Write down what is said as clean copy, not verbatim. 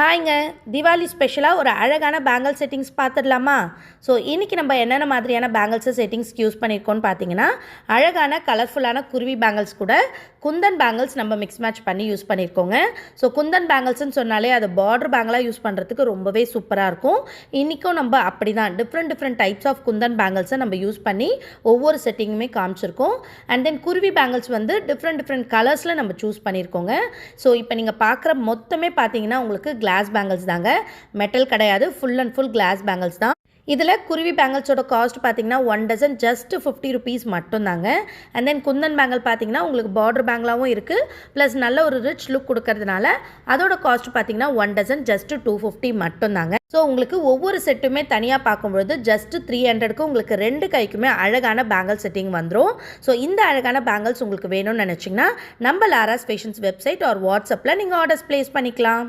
ஹாய்ங்க, தீபாவளி ஸ்பெஷலாக ஒரு அழகான பேங்கிள் செட்டிங்ஸ் பார்த்துடலாமா? ஸோ இன்றைக்கி நம்ம என்னென்ன மாதிரியான பேங்கிள்ஸு செட்டிங்ஸ்க்கு யூஸ் பண்ணியிருக்கோன்னு பார்த்தீங்கன்னா, அழகான கலர்ஃபுல்லான குருவி பேங்கிள்ஸ் கூட குந்தன் பேங்கிள்ஸ் நம்ம மிக்ஸ் மேட்ச் பண்ணி யூஸ் பண்ணியிருக்கோங்க. ஸோ குந்தன் பேங்கிள்ஸ்ன்னு சொன்னாலே அது பார்டர் பேங்கிளாக யூஸ் பண்ணுறதுக்கு ரொம்பவே சூப்பராக இருக்கும். இன்றைக்கும் நம்ம அப்படி தான் டிஃப்ரெண்ட் டைப்ஸ் ஆஃப் குந்தன் பேங்கிள்ஸை நம்ம யூஸ் பண்ணி ஒவ்வொரு செட்டிங்குமே காமிச்சிருக்கோம். அண்ட் தென் குருவி பேங்கிள்ஸ் வந்து டிஃப்ரெண்ட் கலர்ஸில் நம்ம சூஸ் பண்ணியிருக்கோங்க. ஸோ இப்போ நீங்கள் பார்க்குற மொத்தமே பார்த்தீங்கன்னா உங்களுக்கு கிளாஸ் பேங்கிள்ஸ் தாங்க, மெட்டல் கிடையாது, full and full glass bangles தான். இதில் குருவி பேங்கிள்ஸோட காஸ்ட் பார்த்தீங்கன்னா 1 டசன் ஜஸ்ட் 50 ருபீஸ் மட்டும்தாங்க. அண்ட் தென் குந்தன் பேங்கிள் பார்த்தீங்கன்னா உங்களுக்கு பார்டர் பேங்கிளாகவும் இருக்குது, ப்ளஸ் நல்ல ஒரு ரிச் லுக் கொடுக்கறதுனால அதோட காஸ்ட் பார்த்தீங்கன்னா 1 டசன் ஜஸ்ட் 250 மட்டும்தாங்க. ஸோ உங்களுக்கு ஒவ்வொரு செட்டுமே தனியாக பார்க்கும்பொழுது ஜஸ்ட் 300க்கு உங்களுக்கு 2 கைக்குமே அழகான பேங்கிள் செட்டிங் வந்துடும். ஸோ இந்த அழகான பேங்கிள்ஸ் உங்களுக்கு வேணும்னு நினச்சிங்கன்னா நம்ம லாராஸ் ஃபேஷன்ஸ் வெப்சைட் ஆர் வாட்ஸ்அப்பில் நீங்கள் ஆர்டர்ஸ் ப்ளேஸ் பண்ணிக்கலாம்.